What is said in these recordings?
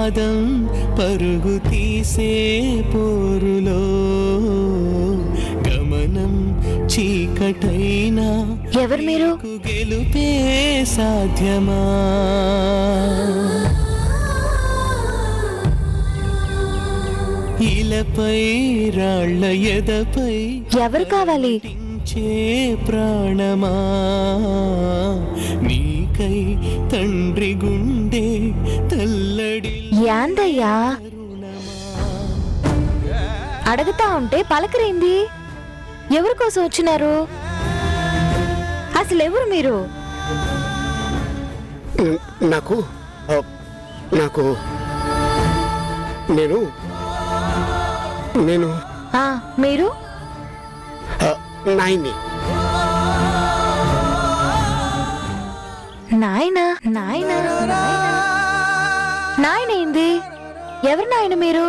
పాదం పరుగు తీసే పోరులో గమనం చీకటైనా ఎవరు మీరు? గెలుపే సాధ్యమా? ఇలపై రాళ్ళ ఎదపై ఎవరు కావాలి? ప్రాణమా నీకై తండ్రి గుండె తల్లడి యాందయ్యా అడుగుతా ఉంటే పలకరింది. ఎవరి కోసం వచ్చినారు? అసలు ఎవరు మీరు? నాకు నాకు నేను నేను మీరు నాయన్ని. నాయనా నాయనా నాయన ఏంది? ఎవరు నాయన మీరు?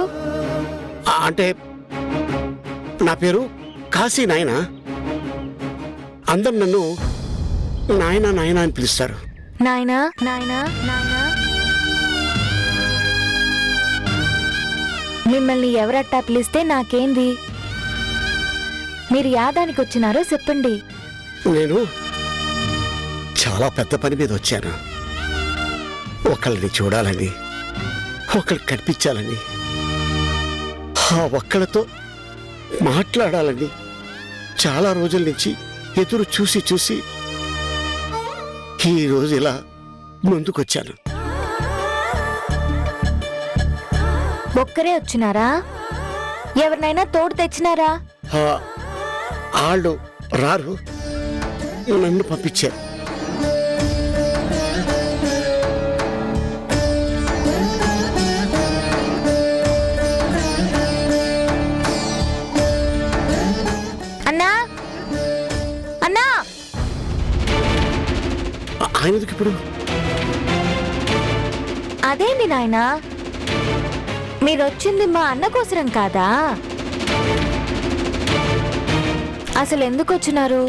అంటే నా పేరు కాశీ నాయన. అందరు నన్ను నాయనా నాయనా అని పిలుస్తారు. నాయనా నాయనా నాయనా. మిమ్మల్ని ఎవరట్టా పిలిస్తే నాకేంది? మీరు యాదానికి వచ్చినారో చెప్పండి. నేను చాలా పెద్ద పని మీద వచ్చాను. ఒకళ్ళని చూడాలని, ఒకళ్ళు కనిపించాలని, ఆ ఒక్కళ్ళతో మాట్లాడాలని చాలా రోజుల నుంచి ఎదురు చూసి చూసి ఈరోజు ఇలా ముందుకొచ్చాను. ఒక్కరే వచ్చినారా? ఎవరినైనా తోడు తెచ్చినారా? వాళ్ళు రారు, నన్ను పంపించారు. అన్నా అన్నా. ఆయనకి ఇప్పుడు అదేంటి నాయనా, మీరొచ్చింది మా అన్న కోసరం కాదా? అసలు ఎందుకు వచ్చినారు?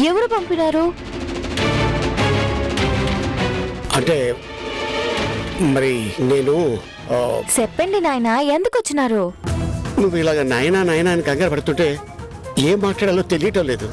ఎవరు పంపినారు? అంటే మరి నేను చెప్పండి నాయనా, ఎందుకు వచ్చినారు? నువ్వు ఇలాగ నాయనా నాయనా అని కంగారు పడుతుంటే ఏం మాట్లాడాలో తెలియటం లేదు.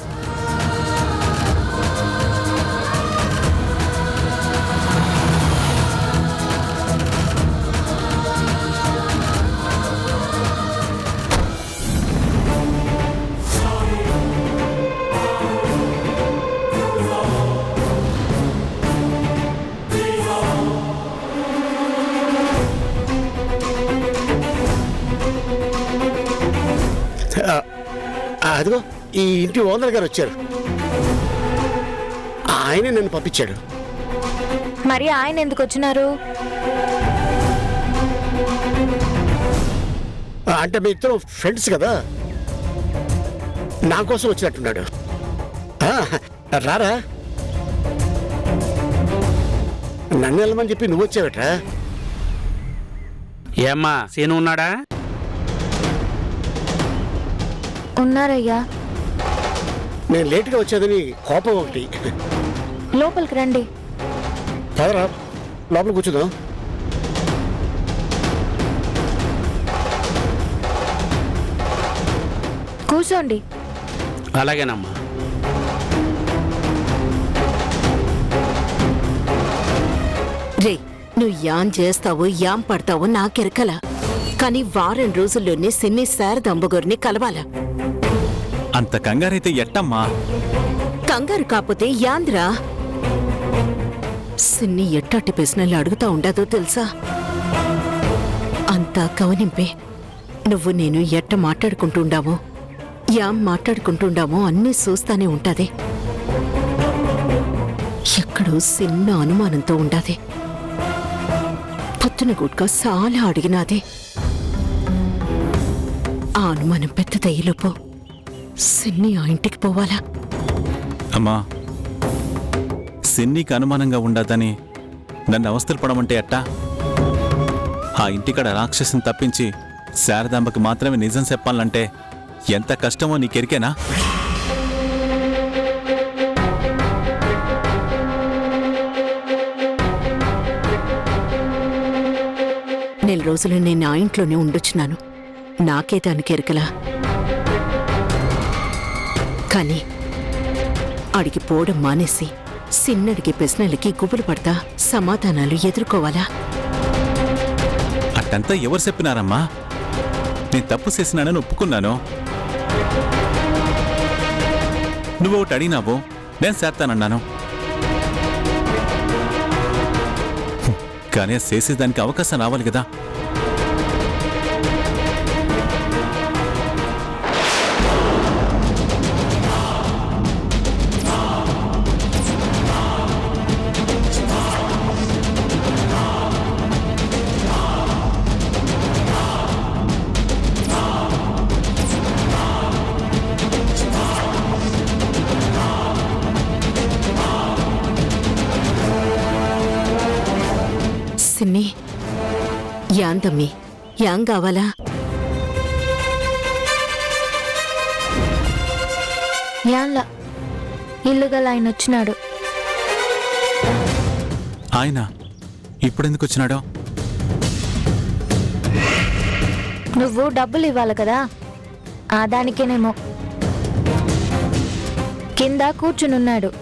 అదిగో ఈ ఇంటి ఓనర్ గారు వచ్చారు. ఆయనే నన్ను పంపించాడు. మరి ఆయన ఎందుకు వచ్చినారు? అంటే మీ ఇద్దరు ఫ్రెండ్స్ కదా, నా కోసం వచ్చినట్టున్నాడు. రారా, నన్ను వెళ్ళమని చెప్పి నువ్వు వచ్చావట్రా? ఏమ్మా సీను ఉన్నాడా? ఉన్నారయ్యా. నేను లేటుగా వచ్చేదని కోపం ఒకటి. లోపలికి రండి. పదరా, లోపల కూర్చుందాం. కూర్చోండి. అలాగేనమ్మా. రే, నువ్వు యాం చేస్తావో యాం పడతావో నాకెరకలా, కానీ వారం రోజుల్లోనే సిన్ని శారదాంబగోరిని కలవాలా. అంత కంగారైతే ఎట్టమ్మా? కంగారు కాకపోతే యాంద్రా. సిన్ని ఎట్టాటి ప్రశ్నలు అడుగుతా ఉండదో తెలుసా? అంతా కవనింపే. నువ్వు నేను ఎట్ట మాట్లాడుకుంటుండామో, యాం మాట్లాడుకుంటుండామో అన్నీ చూస్తానే ఉంటాది. ఎక్కడో చిన్న అనుమానంతో ఉండాది. పొద్దున గుడ్గా చాలా అడిగినాది. ఆ అనుమానం పెద్దదయ్యేలోపు సిన్ని ఆ ఇంటికి పోవాలా? అమ్మా, సిన్నీకి అనుమానంగా ఉండదని నన్ను అవస్థలు పడమంటే ఎట్టా? ఆ ఇంటికడ రాక్షసుని తప్పించి శారదాంబకి మాత్రమే నిజం చెప్పాలంటే ఎంత కష్టమో నీకెరికేనా? నెల రోజులు నేను ఆ ఇంట్లోనే ఉండొచ్చున్నాను. నాకే దానికి ఎరకలా. కానీ అడిగి పోవడం మానేసి సిన్నడికి ప్రశ్నలకి గుబులు పడతా సమాధానాలు ఎదుర్కోవాలా? అట్టంతా ఎవరు చెప్పినారమ్మా? నేను తప్పు చేసినానని ఒప్పుకున్నాను. నువ్వు ఒకటి అడిగినావు, నేను చేస్తానన్నాను. కానీ చేసేదానికి అవకాశం రావాలి కదా. సిన్ని, యాందమ్మి, యాం కావాలా? యాన్లా ఇల్లు గల ఆయన వచ్చినాడు. ఆయన ఇప్పుడెందుకు వచ్చినాడో? నువ్వు డబ్బులు ఇవ్వాలి కదా, ఆ దానికేనేమో. కింద కూర్చునున్నాడు.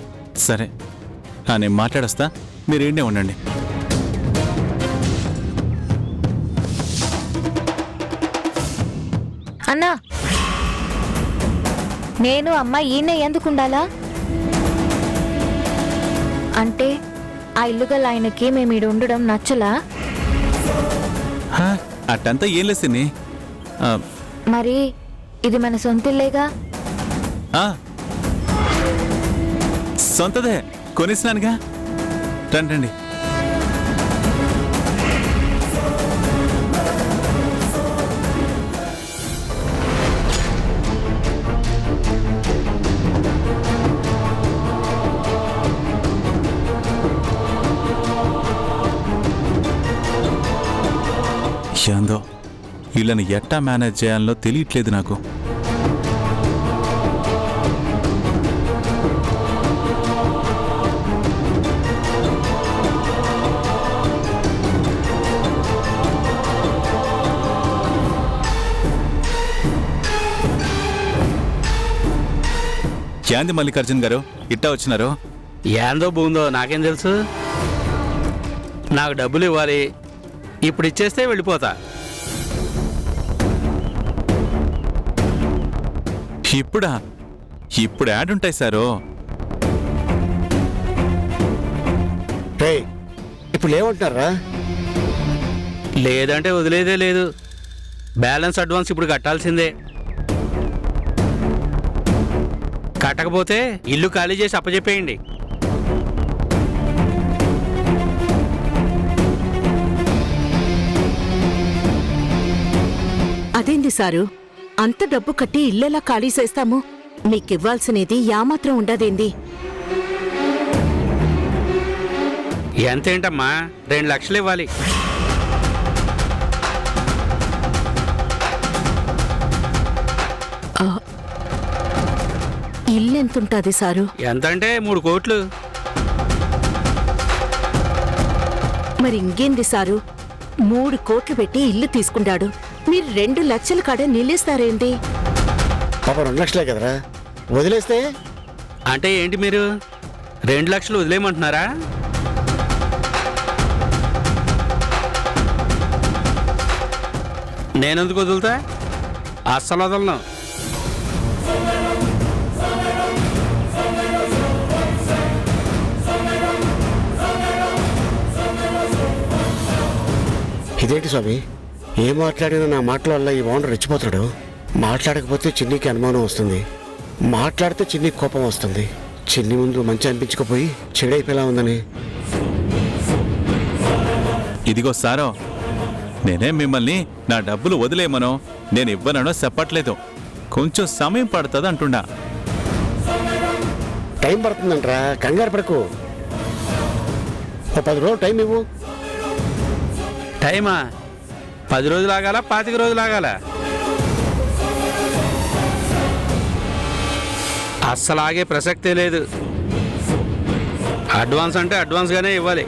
సరే, నేను మాట్లాడొస్తా, మీరు ఏండే ఉండండి. అన్నా, నేను అమ్మ ఈయన ఎందుకుండాలా? అంటే ఆ ఇల్లు గల ఆయనకి మేము ఈడు ఉండడం నచ్చలా? హా, అట్టంతా ఏం లేసిని. మరి ఇది మన సొంతిల్లేగా? సొంతదే, కొనిసినానుగా. రండి రండి. ఏందో వీళ్ళని ఎట్టా మేనేజ్ చేయాలో తెలియట్లేదు నాకు. ఏంది మల్లికార్జున్ గారు ఇట్టా వచ్చినారు? ఏందో బూందో నాకేం తెలుసు. నాకు డబ్బులు ఇవ్వాలి, ఇప్పుడు ఇచ్చేస్తే వెళ్ళిపోతా. ఇప్పుడా? ఇప్పుడు యాడ్ ఉంటాయి సారు. ఇప్పుడు ఏమంటున్నారా? లేదంటే వదిలేదే లేదు. బ్యాలెన్స్ అడ్వాన్స్ ఇప్పుడు కట్టాల్సిందే. కట్టకపోతే ఇల్లు ఖాళీ చేసి అప్పచెప్పేయండి. అదేంది సారు, అంత డబ్బు కట్టి ఇల్లెలా ఖాళీ చేస్తాము? మీకివ్వాల్సినది యామాత్రం ఉండదేంది? ఎంతేంటమ్మా, 2 లక్షలు ఇవ్వాలి. ఇల్లెంతుంటది సారు? ఎంతంటే 3 కోట్లు. మరి ఇంకేంది సారు, 3 కోట్లు పెట్టి ఇల్లు తీసుకుంటాడు, మీరు 2 లక్షల కాడ నిలేస్తారేంటి? పాప 2 లక్షలే కదరా, వదిలేస్తే? అంటే ఏంటి మీరు 2 లక్షలు వదిలేయమంటున్నారా? నేనెందుకు వదులుతా? అస్సలు వదలను. ఇదేంటి స్వామి, ఏం మాట్లాడినా నా మాటల వల్ల ఈ ఓనర్ రెచ్చిపోతాడు. మాట్లాడకపోతే చిన్నికి అనుమానం వస్తుంది, మాట్లాడితే చిన్ని కోపం వస్తుంది. చిన్ని ముందు మంచి అనిపించకపోయి చెడైపోయేలా ఉందని. ఇదిగో సారో, నేనేం మిమ్మల్ని నా డబ్బులు వదిలేయమనో నేను ఇవ్వనో చెప్పట్లేదు. కొంచెం సమయం పడుతుంది అంటున్నా. టైం పడుతుందంట్రా, కంగారు పడకు. ఓ 10 రోజులు టైం ఇవ్వు. టైమా? 10 రోజులు ఆగాల, 25 రోజులు ఆగాల? అస్సలు ఆగే ప్రసక్తే లేదు. అడ్వాన్స్ అంటే అడ్వాన్స్గానే ఇవ్వాలి.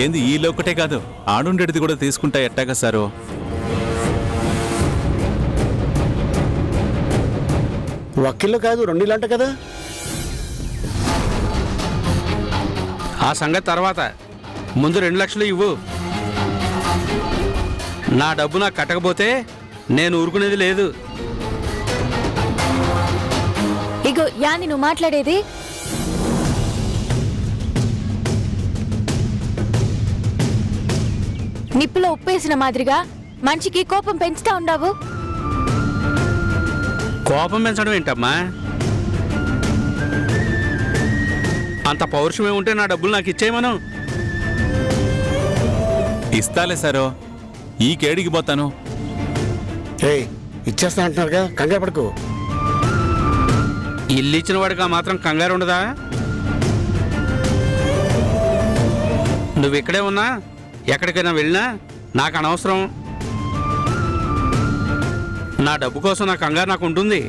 ఏంది ఈ ఒక్కటే కాదు, ఆడుండేది కూడా తీసుకుంటా ఎట్టాగా సారు? వకీల్లో కాదు 2 ఇల్లు అంట కదా. ఆ సంగతి తర్వాత, ముందు 2 లక్షలు ఇవ్వు. నా డబ్బు నాకు కట్టకపోతే నేను ఊరుకునేది లేదు. ఇగో యాని నువ్వు మాట్లాడేది. నిప్పులో ఉప్పేసిన మాదిరిగా మనిషికి కోపం పెంచుతా ఉండవు. కోపం పెంచడం ఏంటమ్మా? అంత పౌరుషమే ఉంటే నా డబ్బులు నాకు ఇచ్చేయమను. ఇస్తాలే సారు, ఈ కేడికి పోతాను. ఏయ్, ఇచ్చేస్తా అంటున్నారుగా, కంగారు పడుకో. ఇల్లు ఇచ్చిన వాడికి ఆ మాత్రం కంగారు ఉండదా? నువ్వు ఇక్కడే ఉన్నా ఎక్కడికైనా వెళ్ళినా నాకు అనవసరం. నా డబ్బు కోసం నా కంగారు నాకు ఉంటుంది.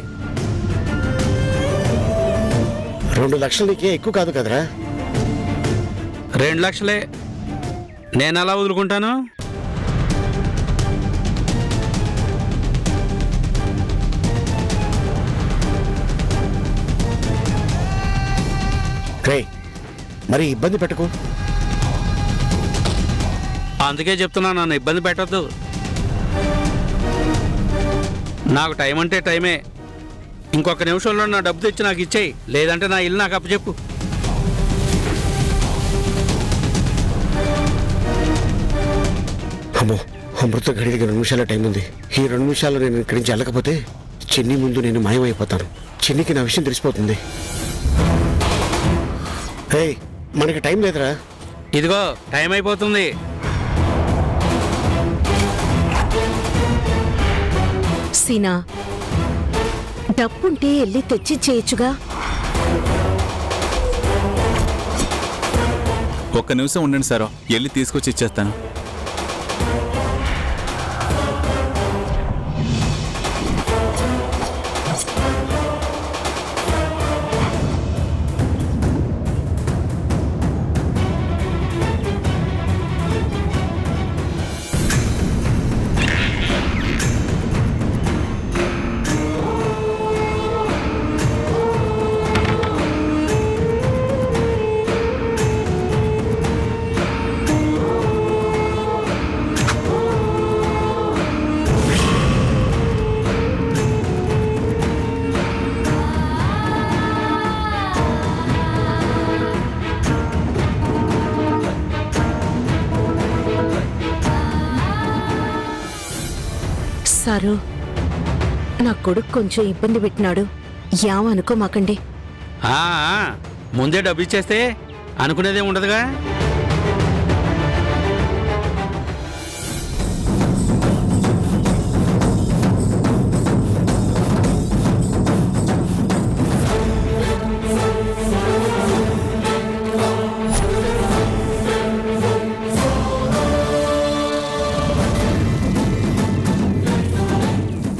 2 లక్షలు నీకే ఎక్కువ కాదు కదరా. 2 లక్షలే, నేను ఎలా వదులుకుంటాను? రే, మరి ఇబ్బంది పెట్టకు. అందుకే చెప్తున్నా, నన్ను ఇబ్బంది పెట్టద్దు. నాకు టైం అంటే టైమే. ఇంకొక నిమిషంలో నా డబ్బు తెచ్చి నాకు ఇచ్చేయి, లేదంటే నా ఇల్లు నాకు అప్పచెప్పు. అమ్మో, అమృత గడికి 2 నిమిషాల టైం ఉంది. ఈ 2 నిమిషాల్లో నేను ఇక్కడి నుంచి వెళ్ళకపోతే చిన్ని ముందు నేను మాయమైపోతాను. చిన్నికి నా విషయం తెలిసిపోతుంది. ఏయ్, మనకి టైం లేదురా. ఇదిగో టైం అయిపోతుంది. సీనా, డబ్బుంటే వెళ్ళి తెచ్చి చేయొచ్చుగా. ఒక్క నిమిషం ఉండండి సారు, వెళ్ళి తీసుకొచ్చి ఇచ్చేస్తాను. సారు, నా కొడుకు కొంచెం ఇబ్బంది పెట్టినాడు, యామనుకోమాకండి. ఆ, ముందే డబ్బు ఇచ్చేస్తే అనుకునేదే ఉండదుగా.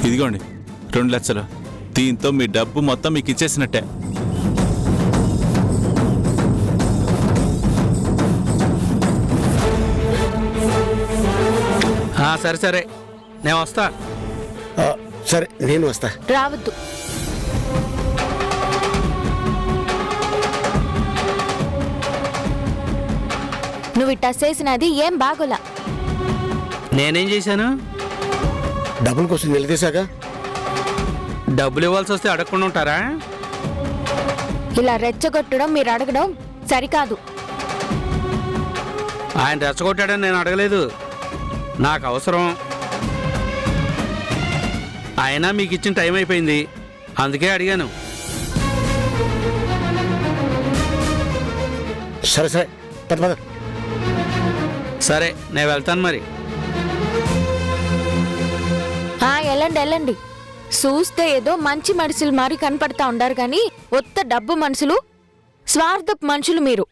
ఇదిగోండి 2 లక్షలు. దీంతో మీ డబ్బు మొత్తం మీకు ఇచ్చేసినట్టే. సరే సరే, నేను వస్తా. సరే, నేను వస్తా. రావద్దు. నువ్వు ఇట్టా చేసినది ఏం బాగోలా. నేనేం చేశాను? డబ్బుల కోసం నిలదీశాగా. డబ్బులు ఇవ్వాల్సి వస్తే అడగకుండా ఉంటారా? ఇలా రెచ్చగొట్టడం మీరు అడగడం సరికాదు. ఆయన రెచ్చగొట్టాడని నేను అడగలేదు, నాకు అవసరం. అయినా మీకు ఇచ్చిన టైం అయిపోయింది, అందుకే అడిగాను. సరే సరే, పద పద. సరే, నేను వెళ్తాను మరి. వెళ్ళండి వెళ్ళండి. చూస్తే ఏదో మంచి మనుషులు మారి కనపడతా ఉండారు కానీ ఒత్త డబ్బు మనుషులు, స్వార్థపు మనుషులు మీరు.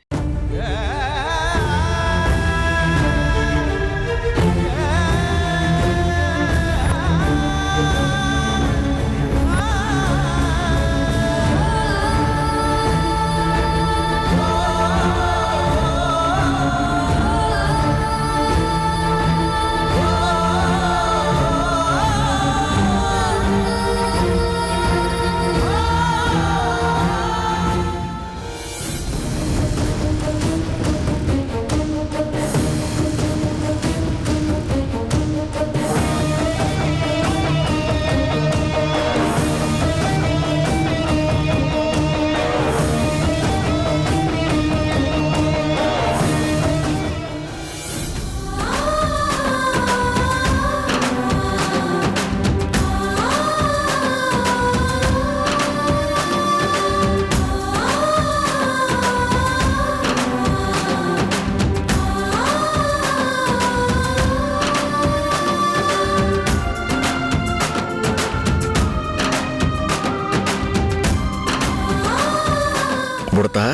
బుడతా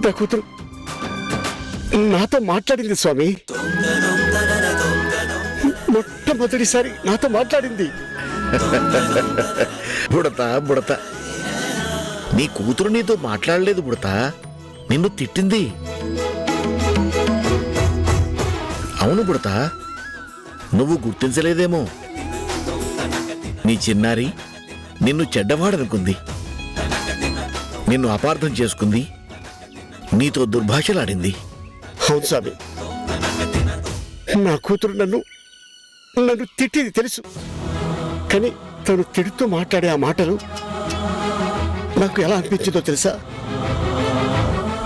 నా కూతురు నాతో మాట్లాడింది స్వామి. మొట్టమొదటిసారి నాతో మాట్లాడింది. బుడతా బుడతా నీ కూతురు నీతో మాట్లాడలేదు బుడతా, నిన్ను తిట్టింది. అవును బుడతా, నువ్వు గుర్తించలేదేమో. నీ చిన్నారి నిన్ను చెడ్డవాడనుకుంది, నిన్ను అపార్థం చేసుకుంది, నీతో దుర్భాషలాడింది. అవును స్వామి, నా కూతురు నన్ను తిట్టింది తెలుసు. కానీ తను తిడుతూ మాట్లాడే ఆ మాటలు నాకు ఎలా అనిపించిందో తెలుసా?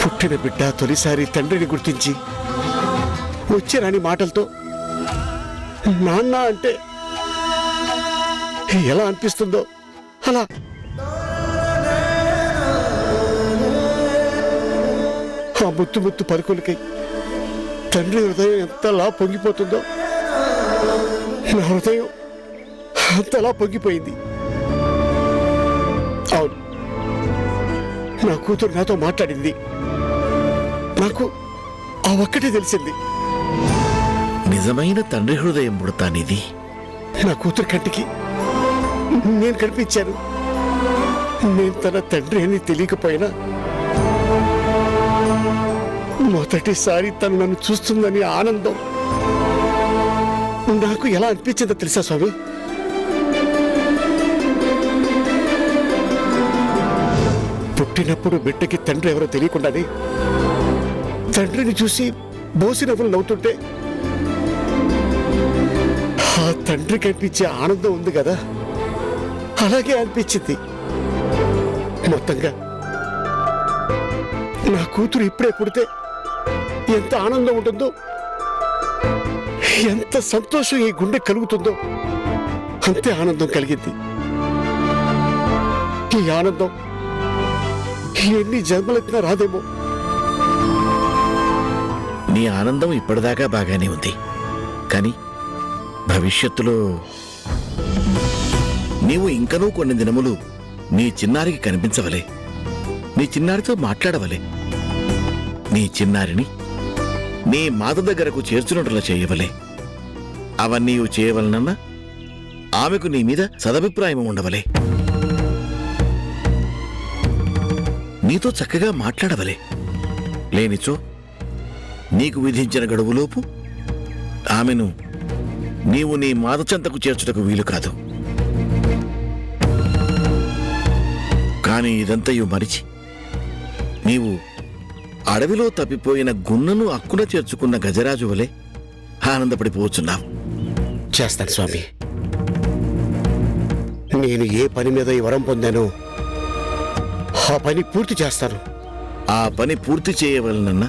పుట్టిన బిడ్డ తొలిసారి తండ్రిని గుర్తించి వచ్చేరాని మాటలతో నాన్న అంటే ఎలా అనిపిస్తుందో అలా. ఆ ముత్తు ముత్తు పలుకులకై తండ్రి హృదయం ఎంతలా పొంగిపోతుందో నా హృదయం అంతలా పొంగిపోయింది. అవును, నా కూతురు నాతో మాట్లాడింది. నాకు ఆ ఒక్కటే తెలిసింది. నిజమైన తండ్రి హృదయం బుడతా నీది. నా కూతురు కంటికి నేను కనిపించాను. నేను తన తండ్రి అని తెలియకపోయినా మొదటిసారి తను నన్ను చూస్తుందని ఆనందం నాకు ఎలా అనిపించిందో తెలుసా స్వామి? పుట్టినప్పుడు బిడ్డకి తండ్రి ఎవరో తెలియకుండానే తండ్రిని చూసి బోసి నవ్వులు నవ్వుతుంటే ఆ తండ్రి కనిపించే ఆనందం ఉంది కదా, అలాగే అనిపించింది. మొత్తంగా నా కూతురు ఇప్పుడే పుడితే ఎంత ఆనందం ఉంటుందో, ఎంత సంతోషం ఈ గుండె కలుగుతుందో అంతే ఆనందం కలిగింది. ఈ ఆనందం ఎన్ని జన్మలెత్తినా రాదేమో. నీ ఆనందం ఇప్పటిదాకా బాగానే ఉంది, కానీ భవిష్యత్తులో నీవు ఇంకనూ కొన్ని దినములు నీ చిన్నారికి కనిపించవలే, నీ చిన్నారితో మాట్లాడవలే, నీ చిన్నారిని నీ మాత దగ్గరకు చేర్చున్నట్లా చేయవలే. అవన్నీ చేయవలనన్నా ఆమెకు నీ మీద సదభిప్రాయం ఉండవలే, నీతో చక్కగా మాట్లాడవలే. లేనిచో నీకు విధించిన గడువులోపు ఆమెను నీవు నీ మాత చెంతకు చేర్చుటకు వీలు కాదు. కాని ఇదంతయు మరిచి నీవు అడవిలో తప్పిపోయిన గున్నను అక్కున చేర్చుకున్న గజరాజు వలె ఆనందపడిపోవచ్చున్నావు. చేస్తాను స్వామి. నేను ఏ పని మీద ఈ వరం పొందానో ఆ పని పూర్తి చేస్తాను. ఆ పని పూర్తి చేయవలనన్నా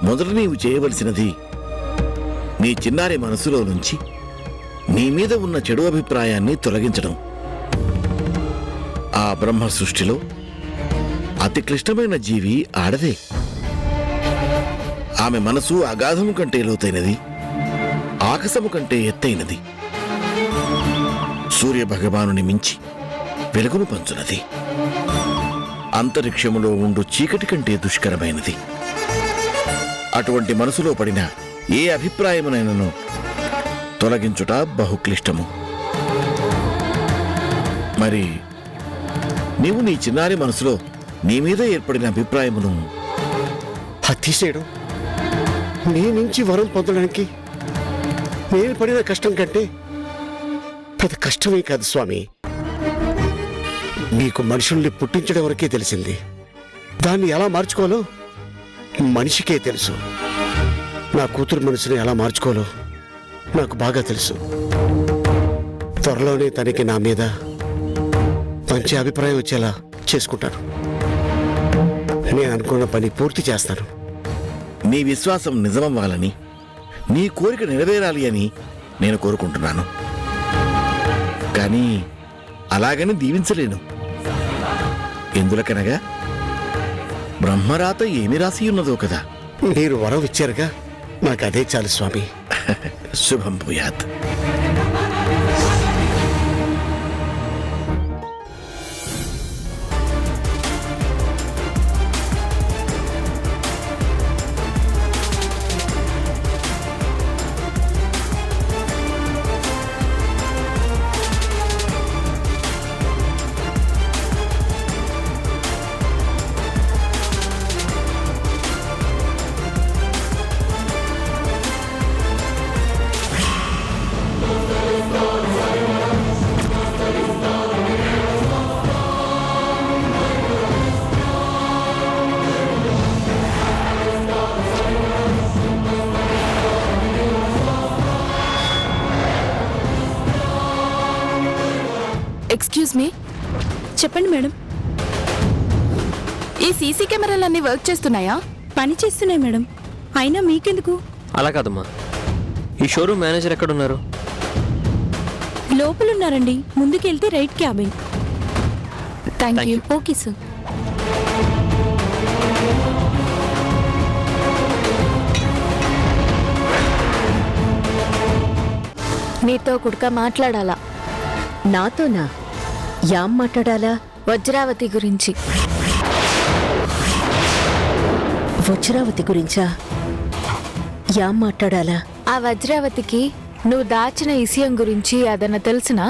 మొదట నీవు చేయవలసినది నీ చిన్నారి మనసులో నుంచి నీ మీద ఉన్న చెడు అభిప్రాయాన్ని తొలగించడం. ఆ బ్రహ్మ సృష్టిలో అతి క్లిష్టమైన జీవి ఆడదే. ఆమె మనసు అగాధము కంటే లోతైనది, ఆకాశము కంటే ఎత్తైనది, సూర్య భగవానుని మించి వెలుగును పంచునది, అంతరిక్షములో ఉండు చీకటి కంటే దుష్కరమైనది. అటువంటి మనసులో పడిన ఏ అభిప్రాయమునైనను తొలగించుట బహుక్లిష్టము. మరి నీవు నీ చిన్నారి మనసులో నీ మీద ఏర్పడిన అభిప్రాయమును తీసేయడం నీ నుంచి వరం పొందడానికి నేను పడిన కష్టం కంటే పెద్ద కష్టమే కాదు స్వామి. నీకు మనుషుల్ని పుట్టించడం వరకే తెలిసింది. దాన్ని ఎలా మార్చుకోవాలో మనిషికే తెలుసు. నా కూతురు మనసుని ఎలా మార్చుకోవాలో నాకు బాగా తెలుసు. త్వరలోనే తనకి నా మీద మంచి అభిప్రాయం వచ్చేలా చేసుకుంటాను. నేను అనుకున్న పని పూర్తి చేస్తాను. నీ విశ్వాసం నిజమవ్వాలని, నీ కోరిక నెరవేరాలి అని నేను కోరుకుంటున్నాను. కానీ అలాగని దీవించలేను. ఎందులకనగా బ్రహ్మరాత ఏమి రాసి ఉన్నదో కదా. మీరు వరం ఇచ్చారుగా, నాకు అదే చాలు స్వామి. శుభం భూయాత్. ఎక్స్క్యూజ్ మీ, చెప్పండి మేడం. ఈ సీసీ కెమెరాలన్నీ వర్క్ చేస్తున్నాయా? పని చేస్తున్నాయి మేడం. అయినా మీకెందుకు? అలా కాదమ్మా, ఈ షోరూమ్ మేనేజర్ ఎక్కడున్నారు? లోపలున్నారండి. ముందుకెళ్తే right cabin. Thank you. Okay sir. నీతో కుడక మాట్లాడాలా. నాతోనా? యాం మాట్లాడాలా? వజ్రావతి గురించి. వజ్రావతి గురించా? యాం మాట్లాడాలా? ఆ వజ్రావతికి నువ్వు దాచిన విషయం గురించి అదన తెలుసునా?